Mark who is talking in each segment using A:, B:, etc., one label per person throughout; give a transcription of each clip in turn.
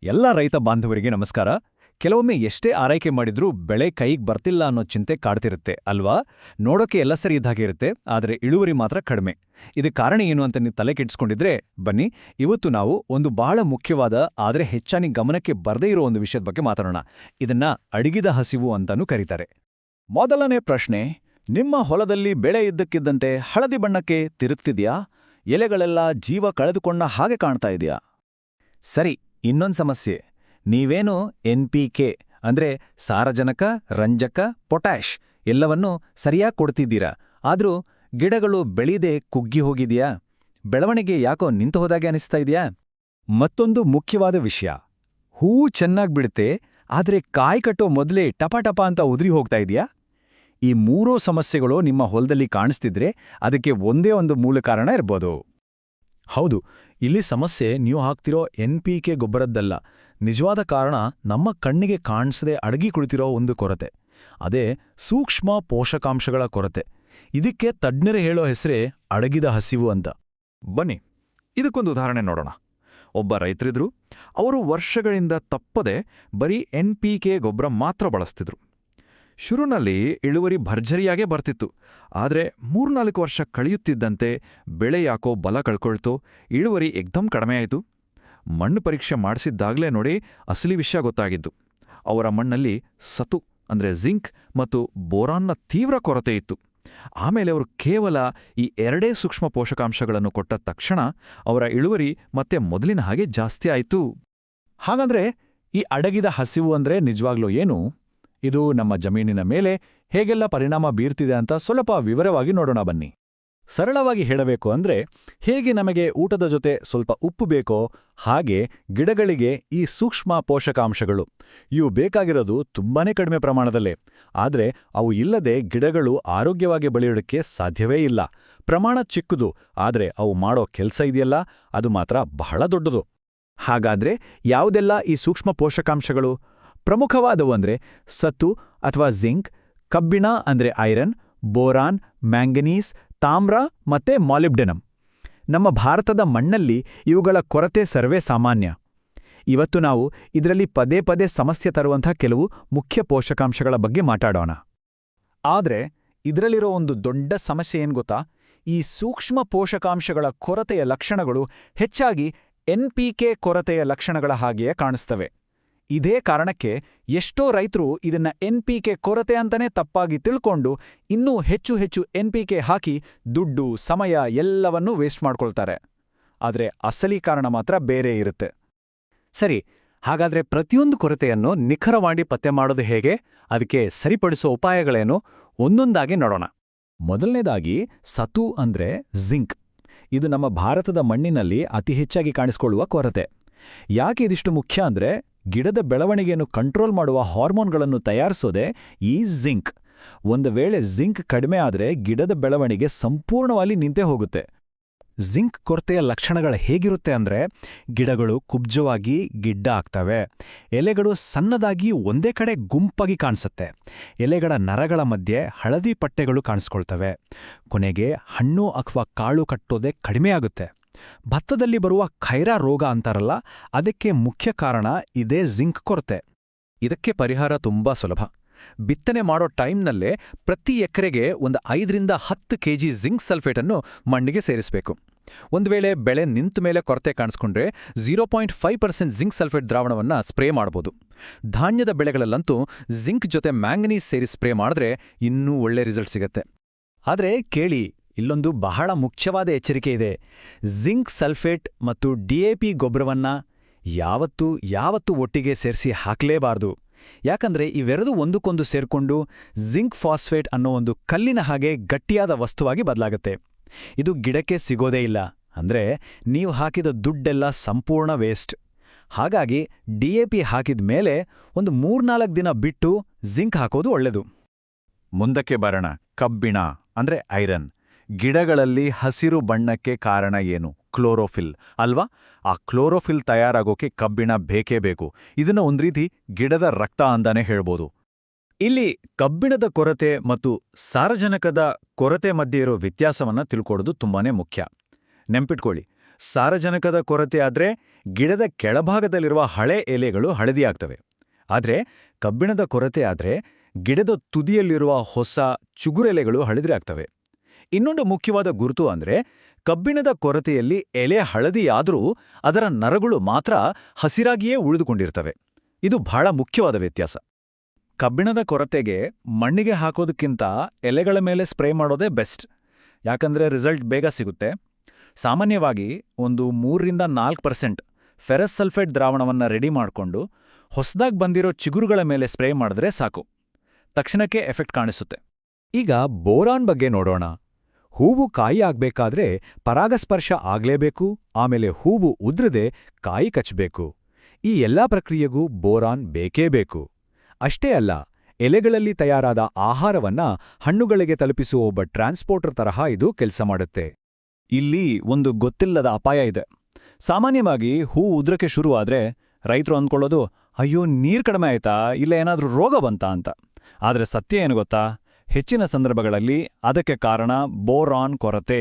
A: ಎಲ್ಲ ರೈತ ಬಾಂಧವರಿಗೆ ನಮಸ್ಕಾರ. ಕೆಲವೊಮ್ಮೆ ಎಷ್ಟೇ ಆರೈಕೆ ಮಾಡಿದ್ರೂ ಬೆಳೆ ಕೈಗೆ ಬರ್ತಿಲ್ಲ ಅನ್ನೋ ಚಿಂತೆ ಕಾಡ್ತಿರುತ್ತೆ ಅಲ್ವಾ? ನೋಡೋಕೆ ಎಲ್ಲ ಸರಿ ಇದ್ದಾಗೆ ಇರುತ್ತೆ, ಆದರೆ ಇಳುವರಿ ಮಾತ್ರ ಕಡಿಮೆ. ಇದಕ್ಕೆ ಕಾರಣ ಏನು ಅಂತ ನೀವು ತಲೆ ಕೆಡಿಸ್ಕೊಂಡಿದ್ರೆ ಬನ್ನಿ, ಇವತ್ತು ನಾವು ಒಂದು ಬಹಳ ಮುಖ್ಯವಾದ ಆದರೆ ಹೆಚ್ಚಾಗಿ ಗಮನಕ್ಕೆ ಬರದೇ ಇರೋ ಒಂದು ವಿಷಯದ ಬಗ್ಗೆ ಮಾತಾಡೋಣ. ಇದನ್ನ ಅಡಗಿದ ಹಸಿವು ಅಂತಾನೂ ಕರೀತಾರೆ.
B: ಮೊದಲನೇ ಪ್ರಶ್ನೆ, ನಿಮ್ಮ ಹೊಲದಲ್ಲಿ ಬೆಳೆ ಇದ್ದಕ್ಕಿದ್ದಂತೆ ಹಳದಿ ಬಣ್ಣಕ್ಕೆ ತಿರುಗ್ತಿದ್ಯಾ? ಎಲೆಗಳೆಲ್ಲ ಜೀವ ಕಳೆದುಕೊಂಡ ಹಾಗೆ ಕಾಣ್ತಾ ಇದೆಯಾ?
A: ಸರಿ, ಇನ್ನೊಂದು ಸಮಸ್ಯೆ. ನೀವೇನು NPK ಅಂದ್ರೆ ಸಾರಜನಕ, ರಂಜಕ, ಪೊಟ್ಯಾಷ್ ಎಲ್ಲವನ್ನೂ ಸರಿಯಾಗಿ ಕೊಡ್ತಿದ್ದೀರಾ, ಆದ್ರೂ ಗಿಡಗಳು ಬೆಳೀದೆ ಕುಗ್ಗಿ ಹೋಗಿದೆಯಾ? ಬೆಳವಣಿಗೆ ಯಾಕೋ ನಿಂತು ಹೋದಾಗೆ ಅನಿಸ್ತಾ ಇದೆಯಾ? ಮತ್ತೊಂದು ಮುಖ್ಯವಾದ ವಿಷಯ, ಹೂವು ಚೆನ್ನಾಗಿ ಬಿಡುತ್ತೆ, ಆದ್ರೆ ಕಾಯಿ ಕಟ್ಟೋ ಮೊದಲೇ ಟಪ ಅಂತ ಉದುರಿ ಹೋಗ್ತಾ ಇದೆಯಾ? ಈ ಮೂರೂ ಸಮಸ್ಯೆಗಳು ನಿಮ್ಮ ಹೊಲದಲ್ಲಿ ಕಾಣಿಸ್ತಿದ್ರೆ ಅದಕ್ಕೆ ಒಂದೇ ಒಂದು ಮೂಲ ಕಾರಣ ಇರ್ಬೋದು.
B: ಹೌದು, ಇಲ್ಲಿ ಸಮಸ್ಯೆ ನೀವು ಹಾಕ್ತಿರೋ NPK ಗೊಬ್ಬರದ್ದಲ್ಲ. ನಿಜವಾದ ಕಾರಣ ನಮ್ಮ ಕಣ್ಣಿಗೆ ಕಾಣಿಸದೆ ಅಡಗಿ ಕುಳಿತಿರೋ ಒಂದು ಕೊರತೆ. ಅದೇ ಸೂಕ್ಷ್ಮ ಪೋಷಕಾಂಶಗಳ ಕೊರತೆ. ಇದಕ್ಕೆ ತಜ್ಞರು ಹೇಳೋ ಹೆಸರೇ ಅಡಗಿದ ಹಸಿವು ಅಂತ.
C: ಬನ್ನಿ, ಇದಕ್ಕೊಂದು ಉದಾಹರಣೆ ನೋಡೋಣ. ಒಬ್ಬ ರೈತರಿದ್ರು. ಅವರು ವರ್ಷಗಳಿಂದ ತಪ್ಪದೆ ಬರೀ NPK ಗೊಬ್ಬರ ಮಾತ್ರ ಬಳಸ್ತಿದ್ರು. ಶುರುನಲ್ಲಿ ಇಳುವರಿ ಭರ್ಜರಿಯಾಗೇ ಬರ್ತಿತ್ತು. ಆದರೆ 3-4 ವರ್ಷ ಕಳೆಯುತ್ತಿದ್ದಂತೆ ಬೆಳೆ ಯಾಕೋ ಬಲ ಕಳ್ಕೊಳ್ತು, ಇಳುವರಿ ಏಕ್ದಮ್ ಕಡಿಮೆ ಆಯಿತು. ಮಣ್ಣು ಪರೀಕ್ಷೆ ಮಾಡಿಸಿದ್ದಾಗಲೇ ನೋಡಿ ಅಸಲಿ ವಿಷಯ ಗೊತ್ತಾಗಿದ್ದು. ಅವರ ಮಣ್ಣಲ್ಲಿ ಸತು ಅಂದರೆ ಜಿಂಕ್ ಮತ್ತು ಬೋರಾನ್ನ ತೀವ್ರ ಕೊರತೆ ಇತ್ತು. ಆಮೇಲೆ ಅವರು ಕೇವಲ ಈ 2 ಸೂಕ್ಷ್ಮ ಪೋಷಕಾಂಶಗಳನ್ನು ಕೊಟ್ಟ ತಕ್ಷಣ ಅವರ ಇಳುವರಿ ಮತ್ತೆ ಮೊದಲಿನ ಹಾಗೆ ಜಾಸ್ತಿ ಆಯಿತು.
B: ಹಾಗಂದ್ರೆ ಈ ಅಡಗಿದ ಹಸಿವು ಅಂದ್ರೆ ನಿಜವಾಗ್ಲೂ ಏನು? ಇದು ನಮ್ಮ ಜಮೀನಿನ ಮೇಲೆ ಹೇಗೆಲ್ಲ ಪರಿಣಾಮ ಬೀರ್ತಿದೆ ಅಂತ ಸ್ವಲ್ಪ ವಿವರವಾಗಿ ನೋಡೋಣ ಬನ್ನಿ. ಸರಳವಾಗಿ ಹೇಳಬೇಕು ಅಂದ್ರೆ, ಹೇಗೆ ನಮಗೆ ಊಟದ ಜೊತೆ ಸ್ವಲ್ಪ ಉಪ್ಪು ಬೇಕೋ ಹಾಗೆ ಗಿಡಗಳಿಗೆ ಈ ಸೂಕ್ಷ್ಮ ಪೋಷಕಾಂಶಗಳು ಇವು ಬೇಕಾಗಿರೋದು ತುಂಬಾನೇ ಕಡಿಮೆ ಪ್ರಮಾಣದಲ್ಲೇ. ಆದ್ರೆ ಅವು ಇಲ್ಲದೆ ಗಿಡಗಳು ಆರೋಗ್ಯವಾಗಿ ಬೆಳೆಯೋದಕ್ಕೆ ಸಾಧ್ಯವೇ ಇಲ್ಲ. ಪ್ರಮಾಣ ಚಿಕ್ಕದು, ಆದ್ರೆ ಅವು ಮಾಡೋ ಕೆಲ್ಸ ಇದೆಯಲ್ಲ, ಅದು ಮಾತ್ರ ಬಹಳ ದೊಡ್ಡದು.
A: ಹಾಗಾದ್ರೆ ಯಾವುದೆಲ್ಲ ಈ ಸೂಕ್ಷ್ಮ ಪೋಷಕಾಂಶಗಳು? ಪ್ರಮುಖವಾದವು ಅಂದ್ರೆ ಸತು ಅಥವಾ ಜಿಂಕ್, ಕಬ್ಬಿಣ ಅಂದ್ರೆ ಐರನ್, ಬೋರಾನ್, ಮ್ಯಾಂಗನೀಸ್, ತಾಮ್ರ ಮತ್ತೆ ಮಾಲಿಬ್ಡೆನಮ್. ನಮ್ಮ ಭಾರತದ ಮಣ್ಣಲ್ಲಿ ಇವುಗಳ ಕೊರತೆ ಸರ್ವೇ ಸಾಮಾನ್ಯ. ಇವತ್ತು ನಾವು ಇದರಲ್ಲಿ ಪದೇ ಪದೇ ಸಮಸ್ಯೆ ತರುವಂಥ ಕೆಲವು ಮುಖ್ಯ ಪೋಷಕಾಂಶಗಳ ಬಗ್ಗೆ ಮಾತಾಡೋಣ.
B: ಆದ್ರೆ ಇದರಲ್ಲಿರೋ ಒಂದು ದೊಡ್ಡ ಸಮಸ್ಯೆ ಏನ್ ಗೊತ್ತಾ? ಈ ಸೂಕ್ಷ್ಮ ಪೋಷಕಾಂಶಗಳ ಕೊರತೆಯ ಲಕ್ಷಣಗಳು ಹೆಚ್ಚಾಗಿ NPK ಕೊರತೆಯ ಲಕ್ಷಣಗಳ ಹಾಗೆಯೇ ಕಾಣಿಸ್ತವೆ. ಇದೇ ಕಾರಣಕ್ಕೆ ಎಷ್ಟೋ ರೈತರು ಇದನ್ನ NPK ಕೊರತೆ ಅಂತಾನೆ ತಪ್ಪಾಗಿ ತಿಳ್ಕೊಂಡು ಇನ್ನೂ ಹೆಚ್ಚು NPK ಹಾಕಿ ದುಡ್ಡು, ಸಮಯ ಎಲ್ಲವನ್ನೂ ವೇಸ್ಟ್ ಮಾಡ್ಕೊಳ್ತಾರೆ. ಆದ್ರೆ ಅಸಲಿ ಕಾರಣ ಮಾತ್ರ ಬೇರೆ ಇರುತ್ತೆ.
A: ಸರಿ, ಹಾಗಾದ್ರೆ ಪ್ರತಿಯೊಂದು ಕೊರತೆಯನ್ನು ನಿಖರವಾಗಿ ಪತ್ತೆ ಮಾಡೋದು ಹೇಗೆ? ಅದಕ್ಕೆ ಸರಿಪಡಿಸೋ ಉಪಾಯಗಳೇನು? ಒಂದೊಂದಾಗಿ ನೋಡೋಣ.
B: ಮೊದಲನೇದಾಗಿ ಸತು ಅಂದ್ರೆ ಜಿಂಕ್. ಇದು ನಮ್ಮ ಭಾರತದ ಮಣ್ಣಿನಲ್ಲಿ ಅತಿ ಹೆಚ್ಚಾಗಿ ಕಾಣಿಸ್ಕೊಳ್ಳುವ ಕೊರತೆ. ಯಾಕೆ ಇದಿಷ್ಟು ಮುಖ್ಯ ಅಂದ್ರೆ, ಗಿಡದ ಬೆಳವಣಿಗೆಯನ್ನು ಕಂಟ್ರೋಲ್ ಮಾಡುವ ಹಾರ್ಮೋನ್ಗಳನ್ನು ತಯಾರಿಸೋದೇ ಈ ಜಿಂಕ್. ಒಂದು ವೇಳೆ ಜಿಂಕ್ ಕಡಿಮೆ ಆದರೆ ಗಿಡದ ಬೆಳವಣಿಗೆ ಸಂಪೂರ್ಣವಾಗಿ ನಿಂತೇ ಹೋಗುತ್ತೆ.
A: ಜಿಂಕ್ ಕೊರತೆಯ ಲಕ್ಷಣಗಳು ಹೇಗಿರುತ್ತೆ ಅಂದ್ರೆ, ಗಿಡಗಳು ಕುಬ್ಜವಾಗಿ ಗಿಡ್ಡ ಆಗ್ತವೆ, ಎಲೆಗಳು ಸಣ್ಣದಾಗಿ ಒಂದೇ ಕಡೆ ಗುಂಪಾಗಿ ಕಾಣಿಸುತ್ತೆ, ಎಲೆಗಳ ನರಗಳ ಮಧ್ಯೆ ಹಳದಿ ಪಟ್ಟೆಗಳು ಕಾಣಿಸ್ಕೊಳ್ತವೆ, ಕೊನೆಗೆ ಹಣ್ಣು ಅಥವಾ ಕಾಳು ಕಟ್ಟೋದೇ ಕಡಿಮೆ ಆಗುತ್ತೆ. ಭತ್ತದಲ್ಲಿ ಬರುವ ಖೈರಾ ರೋಗ ಅಂತಾರಲ್ಲ, ಅದಕ್ಕೆ ಮುಖ್ಯ ಕಾರಣ ಇದೇ ಜಿಂಕ್ ಕೊರತೆ.
B: ಇದಕ್ಕೆ ಪರಿಹಾರ ತುಂಬಾ ಸುಲಭ. ಬಿತ್ತನೆ ಮಾಡೋ ಟೈಮ್ನಲ್ಲೇ ಪ್ರತಿ ಎಕರೆಗೆ ಒಂದು 5-10 kg ಜಿಂಕ್ ಸಲ್ಫೇಟನ್ನು ಮಣ್ಣಿಗೆ ಸೇರಿಸಬೇಕು. ಒಂದು ವೇಳೆ ಬೆಳೆ ನಿಂತ ಮೇಲೆ ಕೊರತೆ ಕಾಣಿಸ್ಕೊಂಡ್ರೆ 0.5% ಜಿಂಕ್ ಸಲ್ಫೇಟ್ ದ್ರಾವಣವನ್ನ ಸ್ಪ್ರೇ ಮಾಡ್ಬೋದು. ಧಾನ್ಯದ ಬೆಳೆಗಳಲ್ಲಂತೂ ಜಿಂಕ್ ಜೊತೆ ಮ್ಯಾಂಗನೀಸ್ ಸೇರಿ ಸ್ಪ್ರೇ ಮಾಡಿದ್ರೆ ಇನ್ನೂ ಒಳ್ಳೆ ರಿಸಲ್ಟ್ ಸಿಗತ್ತೆ.
A: ಆದ್ರೆ ಕೇಳಿ, ಇಲ್ಲೊಂದು ಬಹಳ ಮುಖ್ಯವಾದ ಎಚ್ಚರಿಕೆ ಇದೆ. ಜಿಂಕ್ ಸಲ್ಫೇಟ್ ಮತ್ತು DAP ಗೊಬ್ಬರವನ್ನ ಯಾವತ್ತೂ ಒಟ್ಟಿಗೆ ಸೇರಿಸಿ ಹಾಕಲೇಬಾರ್ದು. ಯಾಕಂದ್ರೆ ಇವೆರಡೂ ಒಂದಕ್ಕೊಂದು ಸೇರ್ಕೊಂಡು ಜಿಂಕ್ ಫಾಸ್ಫೇಟ್ ಅನ್ನೋ ಒಂದು ಕಲ್ಲಿನ ಹಾಗೆ ಗಟ್ಟಿಯಾದ ವಸ್ತುವಾಗಿ ಬದಲಾಗುತ್ತೆ. ಇದು ಗಿಡಕ್ಕೆ ಸಿಗೋದೇ ಇಲ್ಲ. ಅಂದ್ರೆ ನೀವು ಹಾಕಿದ ದುಡ್ಡೆಲ್ಲ ಸಂಪೂರ್ಣ ವೇಸ್ಟ್. ಹಾಗಾಗಿ DAP ಹಾಕಿದ ಮೇಲೆ ಒಂದು 3-4 ದಿನ ಬಿಟ್ಟು ಜಿಂಕ್ ಹಾಕೋದು ಒಳ್ಳೆದು.
B: ಮುಂದಕ್ಕೆ ಬರೋಣ. ಕಬ್ಬಿಣ ಅಂದ್ರೆ ಐರನ್. ಗಿಡಗಳಲ್ಲಿ ಹಸಿರು ಬಣ್ಣಕ್ಕೆ ಕಾರಣ ಏನು? ಕ್ಲೋರೋಫಿಲ್ ಅಲ್ವಾ? ಆ ಕ್ಲೋರೋಫಿಲ್ ತಯಾರಾಗೋಕೆ ಕಬ್ಬಿಣ ಬೇಕೇ ಬೇಕು. ಇದನ್ನ ಒಂದ್ ರೀತಿ ಗಿಡದ ರಕ್ತ ಅಂತಾನೆ ಹೇಳ್ಬೋದು.
A: ಇಲ್ಲಿ ಕಬ್ಬಿಣದ ಕೊರತೆ ಮತ್ತು ಸಾರಜನಕದ ಕೊರತೆ ಮಧ್ಯೆ ಇರೋ ವ್ಯತ್ಯಾಸವನ್ನ ತಿಳ್ಕೊಳ್ಳೋದು ತುಂಬಾನೇ ಮುಖ್ಯ.
B: ನೆನ್ಪಿಟ್ಕೊಳ್ಳಿ, ಸಾರಜನಕದ ಕೊರತೆ ಆದ್ರೆ ಗಿಡದ ಕೆಳಭಾಗದಲ್ಲಿರುವ ಹಳೆ ಎಲೆಗಳು ಹಳದಿಯಾಗ್ತವೆ. ಆದರೆ ಕಬ್ಬಿಣದ ಕೊರತೆ ಆದರೆ ಗಿಡದ ತುದಿಯಲ್ಲಿರುವ ಹೊಸ ಚಿಗುರೆಲೆಗಳು ಹಳದಿಯಾಗ್ತವೆ. ಇನ್ನೊಂದು ಮುಖ್ಯವಾದ ಗುರುತು ಅಂದ್ರೆ ಕಬ್ಬಿಣದ ಕೊರತೆಯಲ್ಲಿ ಎಲೆ ಹಳದಿಯಾದರೂ ಅದರ ನರಗಳು ಮಾತ್ರ ಹಸಿರಾಗಿಯೇ ಉಳಿದುಕೊಂಡಿರ್ತವೆ. ಇದು ಬಹಳ ಮುಖ್ಯವಾದ ವ್ಯತ್ಯಾಸ. ಕಬ್ಬಿಣದ ಕೊರತೆಗೆ ಮಣ್ಣಿಗೆ ಹಾಕೋದಕ್ಕಿಂತ ಎಲೆಗಳ ಮೇಲೆ ಸ್ಪ್ರೇ ಮಾಡೋದೇ ಬೆಸ್ಟ್, ಯಾಕಂದ್ರೆ ರಿಸಲ್ಟ್ ಬೇಗ ಸಿಗುತ್ತೆ. ಸಾಮಾನ್ಯವಾಗಿ ಒಂದು 3-4% ಫೆರಸ್ ಸಲ್ಫೇಟ್ ದ್ರಾವಣವನ್ನು ರೆಡಿ ಮಾಡಿಕೊಂಡು ಹೊಸದಾಗಿ ಬಂದಿರೋ ಚಿಗುರುಗಳ ಮೇಲೆ ಸ್ಪ್ರೇ ಮಾಡಿದ್ರೆ ಸಾಕು, ತಕ್ಷಣಕ್ಕೆ ಎಫೆಕ್ಟ್ ಕಾಣಿಸುತ್ತೆ. ಈಗ ಬೋರಾನ್ ಬಗ್ಗೆ ನೋಡೋಣ. ಹೂವು ಕಾಯಿ ಆಗ್ಬೇಕಾದ್ರೆ ಪರಾಗಸ್ಪರ್ಶ ಆಗ್ಲೇಬೇಕು, ಆಮೇಲೆ ಹೂವು ಉದ್ರದೆ ಕಾಯಿ ಕಚ್ಚಬೇಕು. ಈ ಎಲ್ಲಾ ಪ್ರಕ್ರಿಯೆಗೂ ಬೋರಾನ್ ಬೇಕೇ ಬೇಕು. ಅಷ್ಟೇ ಅಲ್ಲ, ಎಲೆಗಳಲ್ಲಿ ತಯಾರಾದ ಆಹಾರವನ್ನ ಹಣ್ಣುಗಳಿಗೆ ತಲುಪಿಸುವ ಒಬ್ಬ ಟ್ರಾನ್ಸ್ಪೋರ್ಟರ್ ತರಹ ಇದು ಕೆಲಸ ಮಾಡುತ್ತೆ.
A: ಇಲ್ಲಿ ಒಂದು ಗೊತ್ತಿಲ್ಲದ ಅಪಾಯ ಇದೆ. ಸಾಮಾನ್ಯವಾಗಿ ಹೂ ಉದ್ರಕ್ಕೆ ಶುರುವಾದ್ರೆ ರೈತರು ಅಂದ್ಕೊಳ್ಳೋದು, ಅಯ್ಯೋ ನೀರ್ ಕಡಿಮೆ ಆಯ್ತಾ, ಇಲ್ಲ ಏನಾದ್ರೂ ರೋಗ ಬಂತಾ ಅಂತ. ಆದ್ರೆ ಸತ್ಯ ಏನು ಗೊತ್ತಾ? ಹೆಚ್ಚಿನ ಸಂದರ್ಭಗಳಲ್ಲಿ ಅದಕ್ಕೆ ಕಾರಣ ಬೋರಾನ್ ಕೊರತೆ.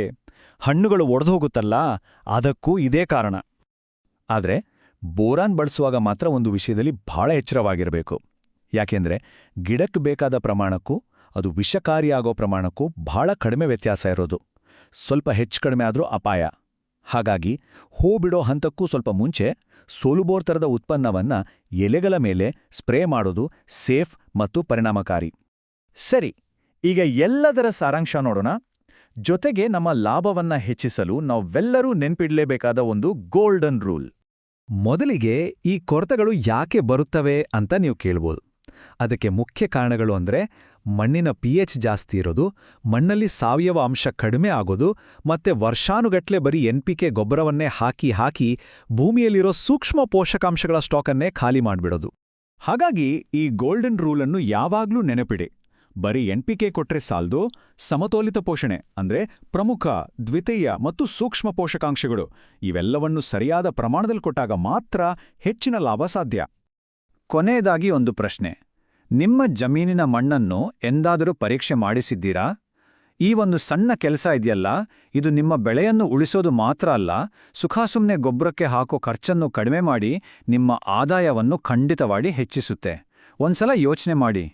A: ಹಣ್ಣುಗಳು ಒಡೆದೋಗುತ್ತಲ್ಲ, ಅದಕ್ಕೂ ಇದೇ ಕಾರಣ.
B: ಆದ್ರೆ ಬೋರಾನ್ ಬಳಸುವಾಗ ಮಾತ್ರ ಒಂದು ವಿಷಯದಲ್ಲಿ ಬಹಳ ಎಚ್ಚರವಾಗಿರಬೇಕು. ಯಾಕೆಂದ್ರೆ ಗಿಡಕ್ಕೆ ಬೇಕಾದ ಪ್ರಮಾಣಕ್ಕೂ ಅದು ವಿಷಕಾರಿಯಾಗೋ ಪ್ರಮಾಣಕ್ಕೂ ಬಹಳ ಕಡಿಮೆ ವ್ಯತ್ಯಾಸ ಇರೋದು. ಸ್ವಲ್ಪ ಹೆಚ್ಚು ಕಡಿಮೆ ಆದ್ರೂ ಅಪಾಯ. ಹಾಗಾಗಿ ಹೂ ಬಿಡೋ ಹಂತಕ್ಕೂ ಸ್ವಲ್ಪ ಮುಂಚೆ ಸೋಲುಬೋರ್ ಥರದ ಉತ್ಪನ್ನವನ್ನ ಎಲೆಗಳ ಮೇಲೆ ಸ್ಪ್ರೇ ಮಾಡೋದು ಸೇಫ್ ಮತ್ತು ಪರಿಣಾಮಕಾರಿ.
A: ಸರಿ, ಈಗ ಎಲ್ಲದರ ಸಾರಾಂಶ ನೋಡೋಣ. ಜೊತೆಗೆ ನಮ್ಮ ಲಾಭವನ್ನ ಹೆಚ್ಚಿಸಲು ನಾವೆಲ್ಲರೂ ನೆನ್ಪಿಡ್ಲೇಬೇಕಾದ ಒಂದು ಗೋಲ್ಡನ್ ರೂಲ್. ಮೊದಲಿಗೆ ಈ ಕೊರತೆಗಳು ಯಾಕೆ ಬರುತ್ತವೆ ಅಂತ ನೀವು ಕೇಳ್ಬೋದು. ಅದಕ್ಕೆ ಮುಖ್ಯ ಕಾರಣಗಳು ಅಂದ್ರೆ ಮಣ್ಣಿನ pH ಜಾಸ್ತಿ ಇರೋದು, ಮಣ್ಣಲ್ಲಿ ಸಾವಯವ ಅಂಶ ಕಡಿಮೆ ಆಗೋದು, ಮತ್ತೆ ವರ್ಷಾನುಗಟ್ಲೆ ಬರೀ NPK ಗೊಬ್ಬರವನ್ನೇ ಹಾಕಿ ಭೂಮಿಯಲ್ಲಿರೋ ಸೂಕ್ಷ್ಮ ಪೋಷಕಾಂಶಗಳ ಸ್ಟಾಕನ್ನೇ ಖಾಲಿ ಮಾಡ್ಬಿಡೋದು. ಹಾಗಾಗಿ ಈ ಗೋಲ್ಡನ್ ರೂಲನ್ನು ಯಾವಾಗ್ಲೂ ನೆನಪಿಡಿ. ಬರೀ NPK ಕೊಟ್ರೆ ಸಾಲ್ದು, ಸಮತೋಲಿತ ಪೋಷಣೆ ಅಂದ್ರೆ ಪ್ರಮುಖ, ದ್ವಿತೀಯ ಮತ್ತು ಸೂಕ್ಷ್ಮ ಪೋಷಕಾಂಶಗಳು ಇವೆಲ್ಲವನ್ನು ಸರಿಯಾದ ಪ್ರಮಾಣದಲ್ಲಿ ಕೊಟ್ಟಾಗ ಮಾತ್ರ ಹೆಚ್ಚಿನ ಲಾಭ ಸಾಧ್ಯ. ಕೊನೆಯದಾಗಿ ಒಂದು ಪ್ರಶ್ನೆ. ನಿಮ್ಮ ಜಮೀನಿನ ಮಣ್ಣನ್ನು ಎಂದಾದರೂ ಪರೀಕ್ಷೆ ಮಾಡಿಸಿದ್ದೀರಾ? ಈ ಒಂದು ಸಣ್ಣ ಕೆಲಸ ಇದೆಯಲ್ಲ, ಇದು ನಿಮ್ಮ ಬೆಳೆಯನ್ನು ಉಳಿಸೋದು ಮಾತ್ರ ಅಲ್ಲ, ಸುಖಾಸುಮ್ನೆ ಗೊಬ್ಬರಕ್ಕೆ ಹಾಕೋ ಖರ್ಚನ್ನು ಕಡಿಮೆ ಮಾಡಿ ನಿಮ್ಮ ಆದಾಯವನ್ನು ಖಂಡಿತವಾಗಿ ಹೆಚ್ಚಿಸುತ್ತೆ. ಒಂದ್ಸಲ ಯೋಚನೆ ಮಾಡಿ.